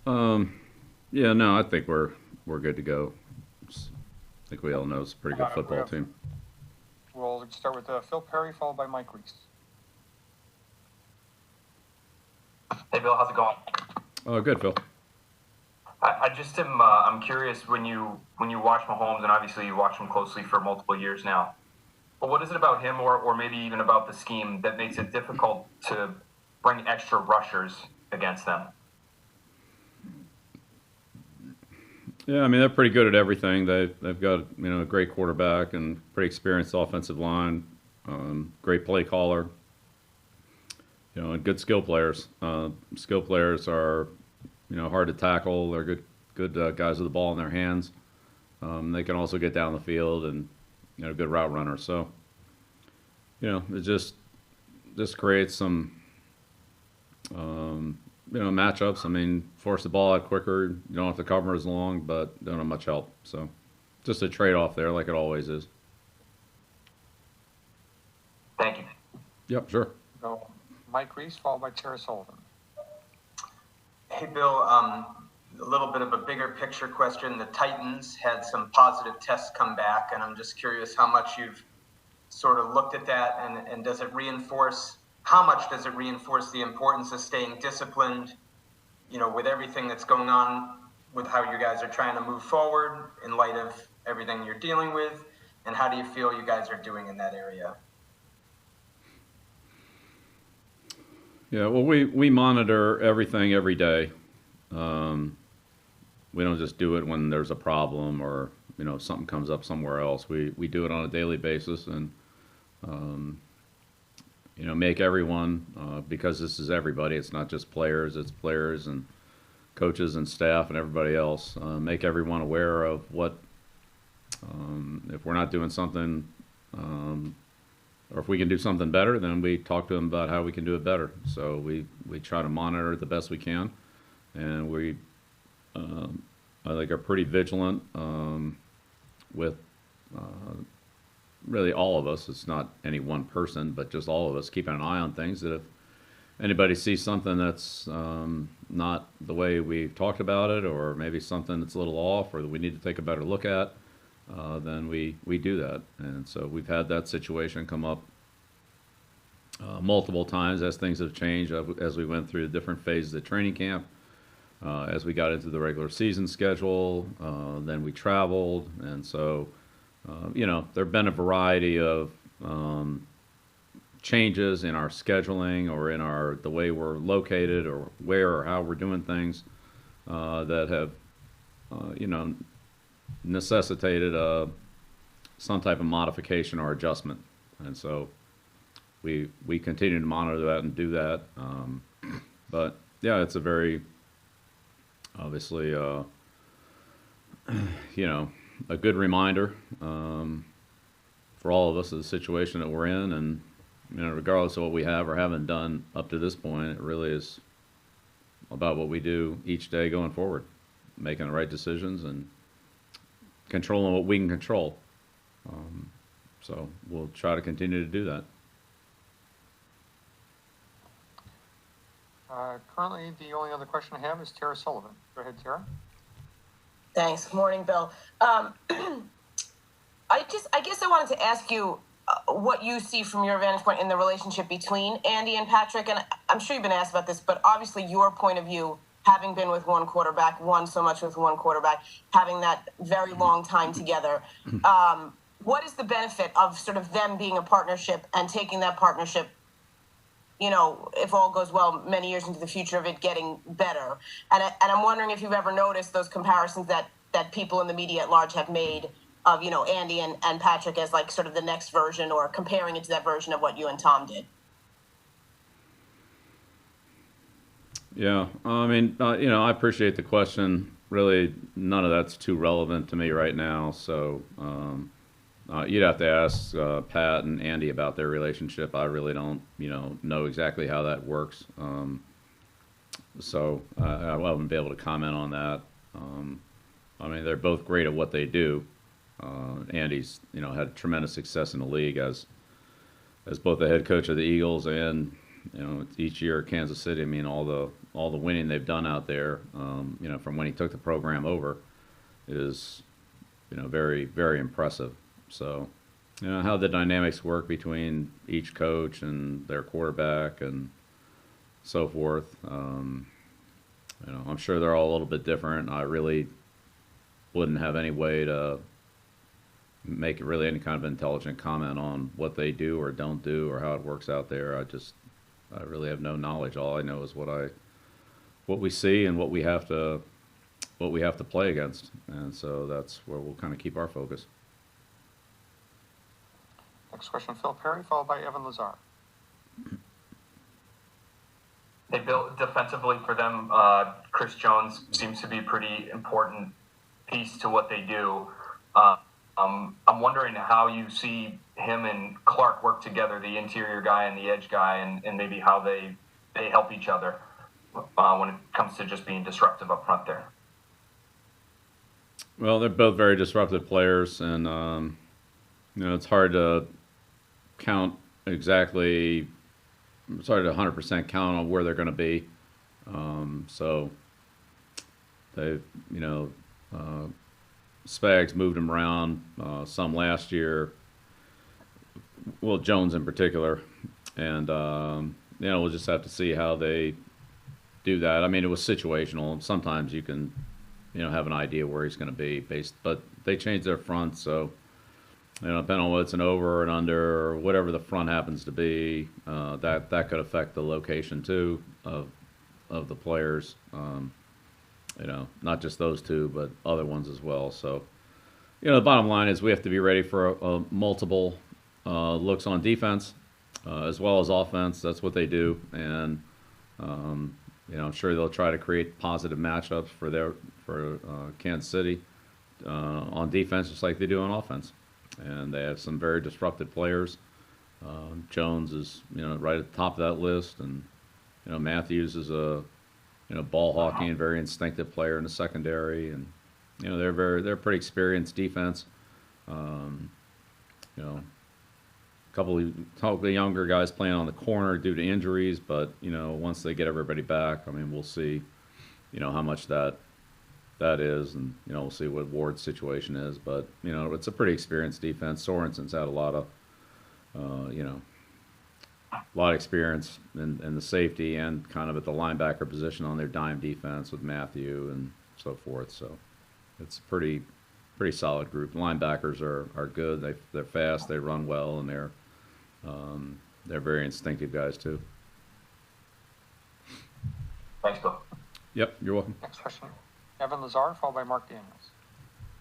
Yeah, no, I think we're good to go. I think we all know it's a pretty good football team. We'll start with Phil Perry, followed by Mike Reese. Hey Bill, how's it going? Oh, good, Phil. I just am I'm curious when you watch Mahomes, and obviously you watch him closely for multiple years now. But what is it about him, or maybe even about the scheme, that makes it difficult to bring extra rushers against them? Yeah, I mean they're pretty good at everything. They've got a great quarterback and pretty experienced offensive line, great play caller, and good skill players. Skill players are hard to tackle. They're good guys with the ball in their hands. They can also get down the field and good route runners. So it just creates some matchups. I mean, force the ball out quicker. You don't have to cover as long, but don't have much help. So just a trade-off there, like it always is. Thank you. Yep, sure. So Mike Reese, followed by Tara Sullivan. Hey, Bill, a little bit of a bigger picture question. The Titans had some positive tests come back, and I'm just curious how much you've sort of looked at that, and does it reinforce, how much does it reinforce the importance of staying disciplined, with everything that's going on with how you guys are trying to move forward in light of everything you're dealing with, and how do you feel you guys are doing in that area? Yeah, well, we monitor everything every day. We don't just do it when there's a problem or something comes up somewhere else. We do it on a daily basis and make everyone because this is everybody. It's not just players. It's players and coaches and staff and everybody else. Make everyone aware of what if we're not doing something. Or if we can do something better, then we talk to them about how we can do it better. So we try to monitor it the best we can, and we I think are pretty vigilant with really all of us. It's not any one person, but just all of us keeping an eye on things. That if anybody sees something that's not the way we've talked about it, or maybe something that's a little off, or that we need to take a better look at, then we do that. And so we've had that situation come up multiple times as things have changed, as we went through the different phases of training camp, as we got into the regular season schedule, then we traveled. And so, there have been a variety of changes in our scheduling or in the way we're located or where or how we're doing things that have, necessitated some type of modification or adjustment. And so we continue to monitor that and do that. But yeah, it's a very obviously a good reminder for all of us of the situation that we're in, and regardless of what we have or haven't done up to this point, it really is about what we do each day going forward, making the right decisions and controlling what we can control. So we'll try to continue to do that. Currently, the only other question I have is Tara Sullivan. Go ahead, Tara. Thanks. Good morning, Bill. I guess I wanted to ask you what you see from your vantage point in the relationship between Andy and Patrick. And I'm sure you've been asked about this, but obviously your point of view, having been with one quarterback, won so much with one quarterback, having that very long time together. What is the benefit of sort of them being a partnership and taking that partnership, if all goes well, many years into the future of it getting better? And I'm wondering if you've ever noticed those comparisons that people in the media at large have made of, Andy and Patrick as like sort of the next version, or comparing it to that version of what you and Tom did. Yeah, I mean, I appreciate the question. Really, none of that's too relevant to me right now. So you'd have to ask Pat and Andy about their relationship. I really don't, know exactly how that works. So I wouldn't be able to comment on that. I mean, they're both great at what they do. Andy's, had tremendous success in the league as both the head coach of the Eagles and each year at Kansas City, I mean, all the winning they've done out there, from when he took the program over, is, very, very impressive. So, how the dynamics work between each coach and their quarterback and so forth. I'm sure they're all a little bit different. I really wouldn't have any way to make really any kind of intelligent comment on what they do or don't do or how it works out there. I really have no knowledge. All I know is what we see and what we have to play against, and so that's where we'll kind of keep our focus. Next question, Phil Perry, followed by Evan Lazar. They built defensively for them. Chris Jones seems to be a pretty important piece to what they do. I'm wondering how you see him and Clark work together, the interior guy and the edge guy, and maybe how they help each other when it comes to just being disruptive up front there. Well, they're both very disruptive players, and it's hard to count exactly. It's hard to 100% count on where they're going to be. So they've, Spags moved him around some last year. Well, Jones in particular, and we'll just have to see how they do that. I mean, it was situational. Sometimes you can, have an idea where he's going to be but they changed their front, so depending on whether it's an over or an under or whatever the front happens to be, that could affect the location too of the players. Not just those two, but other ones as well. So, the bottom line is we have to be ready for multiple looks on defense as well as offense. That's what they do, and I'm sure they'll try to create positive matchups for Kansas City on defense, just like they do on offense. And they have some very disruptive players. Jones is right at the top of that list, and Matthews is a ball hawking and very instinctive player in the secondary, and they're pretty experienced defense. A couple of younger guys playing on the corner due to injuries, but once they get everybody back, I mean, we'll see how much that is, and we'll see what Ward's situation is, but it's a pretty experienced defense. Sorensen's had a lot of experience in the safety and kind of at the linebacker position on their dime defense with Matthew and so forth. So it's a pretty solid group. Linebackers are good. They're fast. They run well, and they're very instinctive guys too. Thanks, Bill. Yep, you're welcome. Next question, Evan Lazar, followed by Mark Daniels.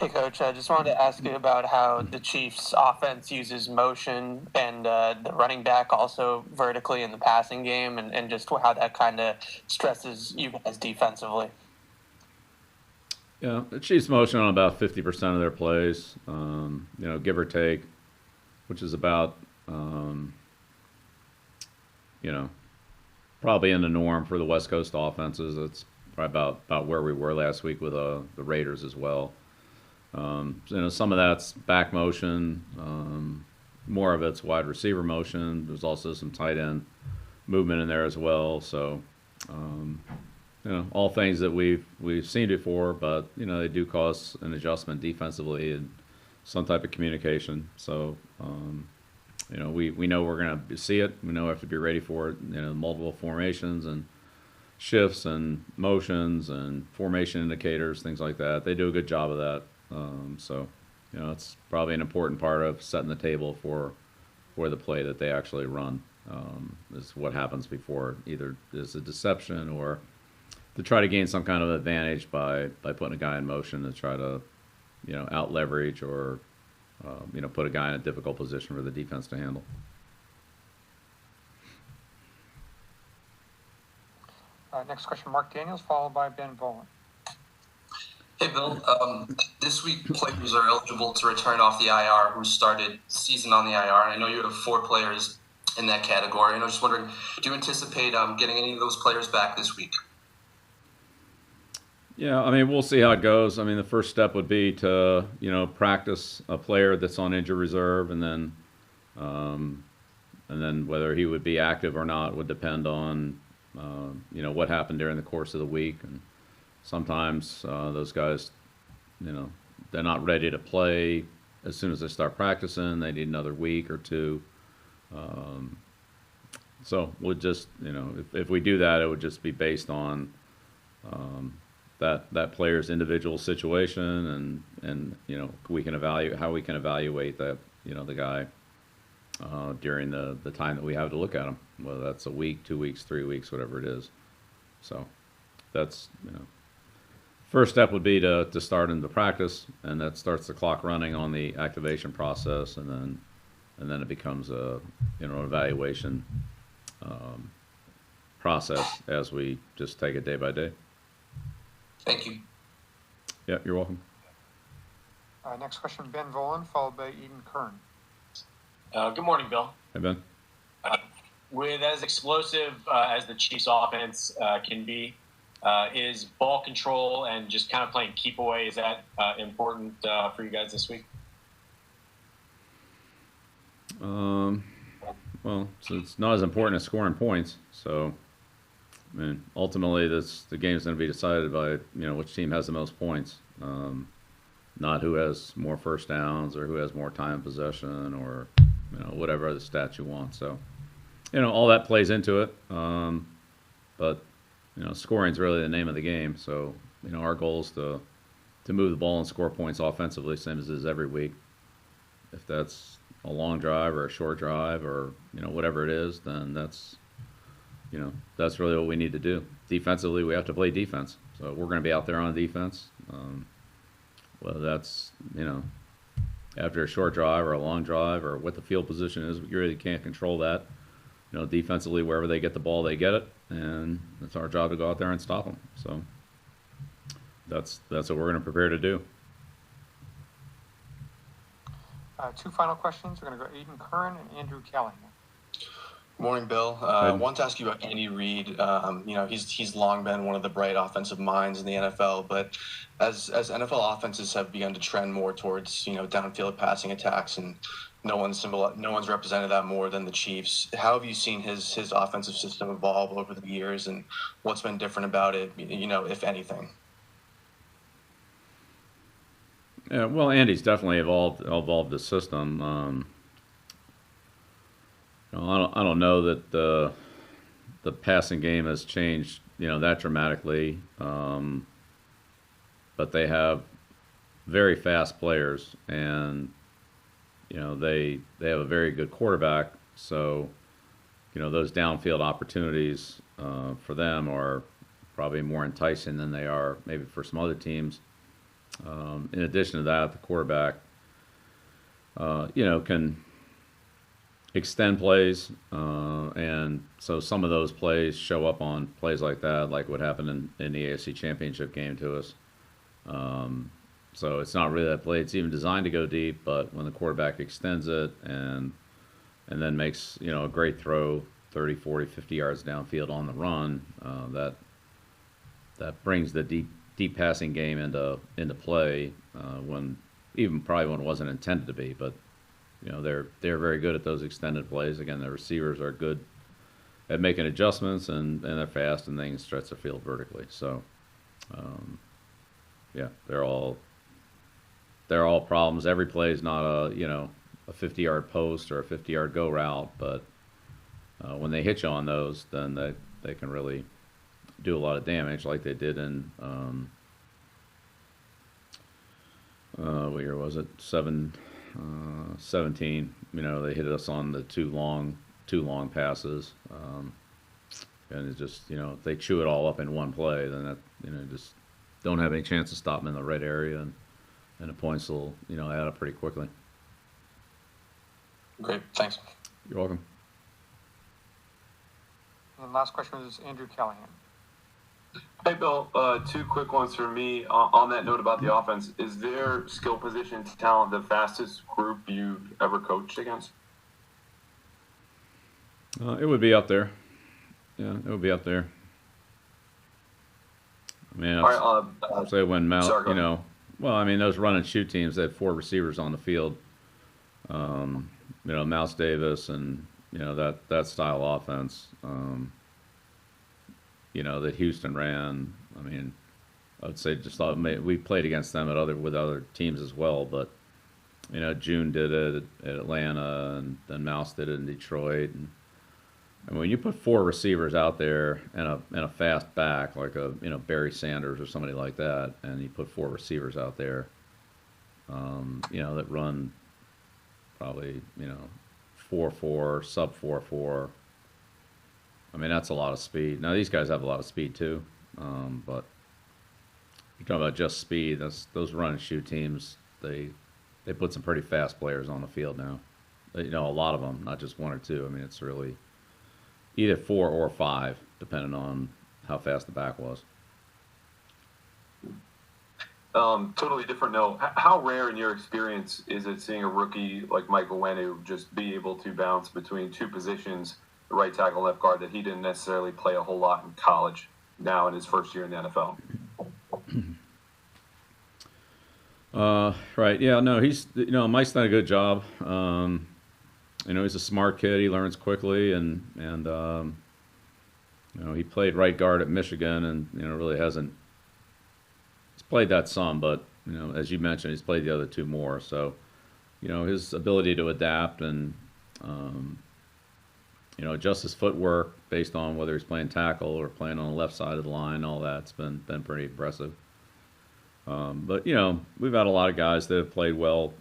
Hey, Coach, I just wanted to ask you about how the Chiefs' offense uses motion and the running back also vertically in the passing game, and just how that kind of stresses you guys defensively. Yeah, the Chiefs motion on about 50% of their plays, give or take, which is about, probably in the norm for the West Coast offenses. It's probably about where we were last week with the Raiders as well. Some of that's back motion, more of it's wide receiver motion. There's also some tight end movement in there as well. So, all things that we've seen before, but they do cause an adjustment defensively and some type of communication. So, we know we're going to see it. We know we have to be ready for it. Multiple formations and shifts and motions and formation indicators, things like that. They do a good job of that. So, it's probably an important part of setting the table for the play that they actually run. Is what happens before either is a deception or to try to gain some kind of advantage by putting a guy in motion to try to, out leverage or, put a guy in a difficult position for the defense to handle. Next question, Mark Daniels, followed by Ben Bowen. Hey, Bill. This week, players are eligible to return off the IR who started season on the IR. And I know you have 4 players in that category. And I was just wondering, do you anticipate getting any of those players back this week? Yeah, I mean, we'll see how it goes. I mean, the first step would be to, practice a player that's on injury reserve and then, and then whether he would be active or not would depend on what happened during the course of the week. And sometimes those guys, they're not ready to play as soon as they start practicing. They need another week or two. So we'll just, if we do that, it would just be based on that player's individual situation, and we can evaluate how we can evaluate that, the guy during the time that we have to look at him, whether that's a week, 2 weeks, 3 weeks, whatever it is. So that's, first step would be to start into practice, and that starts the clock running on the activation process, and then it becomes a an evaluation process as we just take it day by day. Thank you. Yeah, you're welcome. Next question, Ben Volen, followed by Eden Kern. Good morning, Bill. Hey, Ben. With as explosive as the Chiefs' offense can be, is ball control and just kind of playing keep away, is that important for you guys this week? Well, so it's not as important as scoring points. So, I mean, ultimately, the game's going to be decided by which team has the most points, not who has more first downs or who has more time in possession or whatever other stats you want. So, all that plays into it. But scoring's really the name of the game. So, our goal is to move the ball and score points offensively, same as it is every week. If that's a long drive or a short drive or whatever it is, then that's really what we need to do. Defensively, we have to play defense. So we're going to be out there on defense. Whether that's after a short drive or a long drive or what the field position is, we really can't control that. Defensively, wherever they get the ball, they get it, and it's our job to go out there and stop them. So that's what we're going to prepare to do. Two final questions. We're going to go Eden Kern and Andrew Callahan. Morning, Bill. I want to ask you about Andy Reid. He's long been one of the bright offensive minds in the NFL, but as NFL offenses have begun to trend more towards downfield passing attacks, and no one's represented that more than the Chiefs. How have you seen his offensive system evolve over the years, and what's been different about it? If anything. Yeah, well, Andy's definitely evolved the system. I don't know that the passing game has changed, that dramatically. But they have very fast players, and they have a very good quarterback. So, those downfield opportunities for them are probably more enticing than they are maybe for some other teams. In addition to that, the quarterback, can extend plays, and so some of those plays show up on plays like that, like what happened in the AFC Championship game to us. So it's not really that play. It's even designed to go deep, but when the quarterback extends it and then makes a great throw 30, 40, 50 yards downfield on the run, that brings the deep passing game into play when probably when it wasn't intended to be. But they're very good at those extended plays. Again, the receivers are good at making adjustments, and they're fast, and they can stretch the field vertically. So yeah, they're all problems. Every play is not a 50-yard post or a 50-yard go route, but when they hit you on those, then they can really do a lot of damage, like they did in what year was it? 17. They hit us on the two long passes, and it's just if they chew it all up in one play, then that just don't have any chance to stop them in the right area, and the points will add up pretty quickly. Great, thanks. You're welcome. And last question is Andrew Callahan. Hey, Bill, two quick ones for me. On that note about the offense, is their skill position talent the fastest group you've ever coached against? It would be up there. Yeah, it would be up there. I mean, I'd say when Mount, well, I mean, those run and shoot teams, they had 4 receivers on the field. Mouse Davis and that style offense, that Houston ran. I mean, I would say we played against them with other teams as well, but June did it at Atlanta, and then Mouse did it in Detroit. And when you put 4 receivers out there and a fast back like Barry Sanders or somebody like that, and you put 4 receivers out there, that run probably 4.4, sub 4.4. I mean, that's a lot of speed. Now these guys have a lot of speed too, but you're talking about just speed. Those run and shoot teams. They put some pretty fast players on the field now. A lot of them, not just 1 or 2. I mean, it's really either 4 or 5, depending on how fast the back was. Totally different note. How rare in your experience is it seeing a rookie like Mike Onwenu just be able to bounce between 2 positions, the right tackle, left guard, that he didn't necessarily play a whole lot in college, now in his first year in the NFL? Right. Yeah. No. He's. Mike's done a good job. He's a smart kid. He learns quickly, and he played right guard at Michigan, and really hasn't. He's played that some, but as you mentioned, he's played the other 2 more. So, his ability to adapt and adjust his footwork based on whether he's playing tackle or playing on the left side of the line, all that's been pretty impressive. But we've had a lot of guys that have played well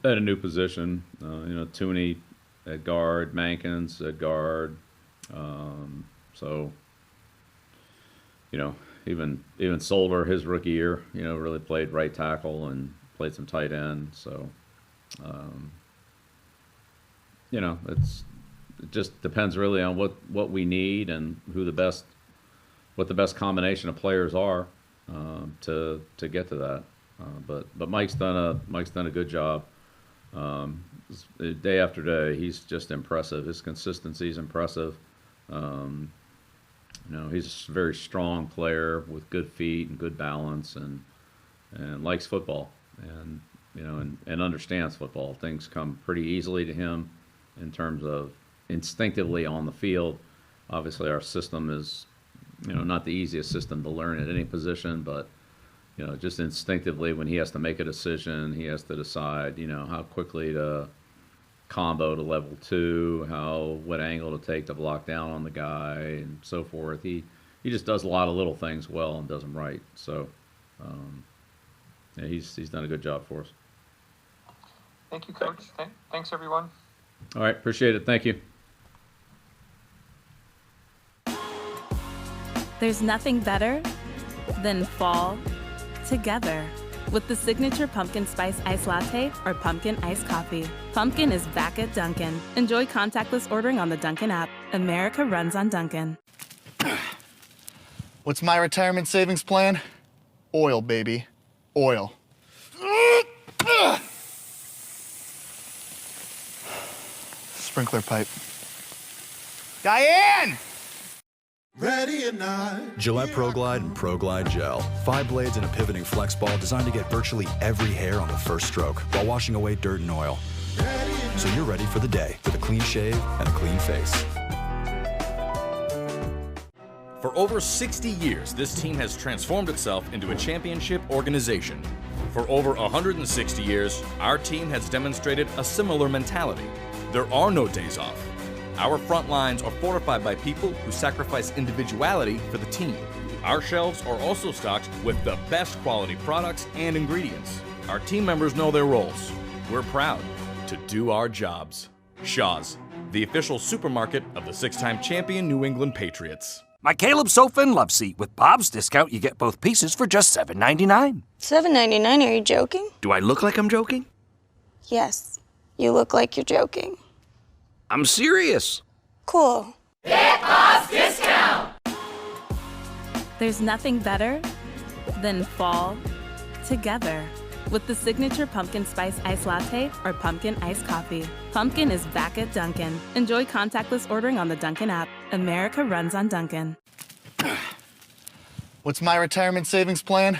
at a new position. Tooney at guard, Mankins at guard. So even Solder, his rookie year, really played right tackle and played some tight end. So it just depends really on what we need and what the best combination of players are. To get to that, but Mike's done a good job. Day after day, he's just impressive. His consistency is impressive. He's a very strong player with good feet and good balance, and likes football, and and understands football. Things come pretty easily to him in terms of instinctively on the field. Obviously, our system is not the easiest system to learn at any position, but just instinctively when he has to make a decision, he has to decide how quickly to combo to level 2, what angle to take to block down on the guy, and so forth. He just does a lot of little things well and does them right. So he's done a good job for us. Thank you, Coach. Thanks, everyone. All right, appreciate it. Thank you. There's nothing better than fall together with the signature pumpkin spice iced latte or pumpkin iced coffee. Pumpkin is back at Dunkin'. Enjoy contactless ordering on the Dunkin' app. America runs on Dunkin'. What's my retirement savings plan? Oil, baby. Oil. Sprinkler pipe. Diane! Ready or not. Gillette ProGlide and ProGlide Gel. 5 blades and a pivoting flex ball designed to get virtually every hair on the first stroke while washing away dirt and oil. So you're ready for the day with a clean shave and a clean face. For over 60 years, this team has transformed itself into a championship organization. For over 160 years, our team has demonstrated a similar mentality. There are no days off. Our front lines are fortified by people who sacrifice individuality for the team. Our shelves are also stocked with the best quality products and ingredients. Our team members know their roles. We're proud to do our jobs. Shaw's, the official supermarket of the 6-time champion New England Patriots. My Caleb sofa and love seat. With Bob's discount, you get both pieces for just $7.99. $7.99? Are you joking? Do I look like I'm joking? Yes, you look like you're joking. I'm serious. Cool. Get Bob's discount! There's nothing better than fall together with the signature pumpkin spice iced latte or pumpkin iced coffee. Pumpkin is back at Dunkin'. Enjoy contactless ordering on the Dunkin' app. America runs on Dunkin'. What's my retirement savings plan?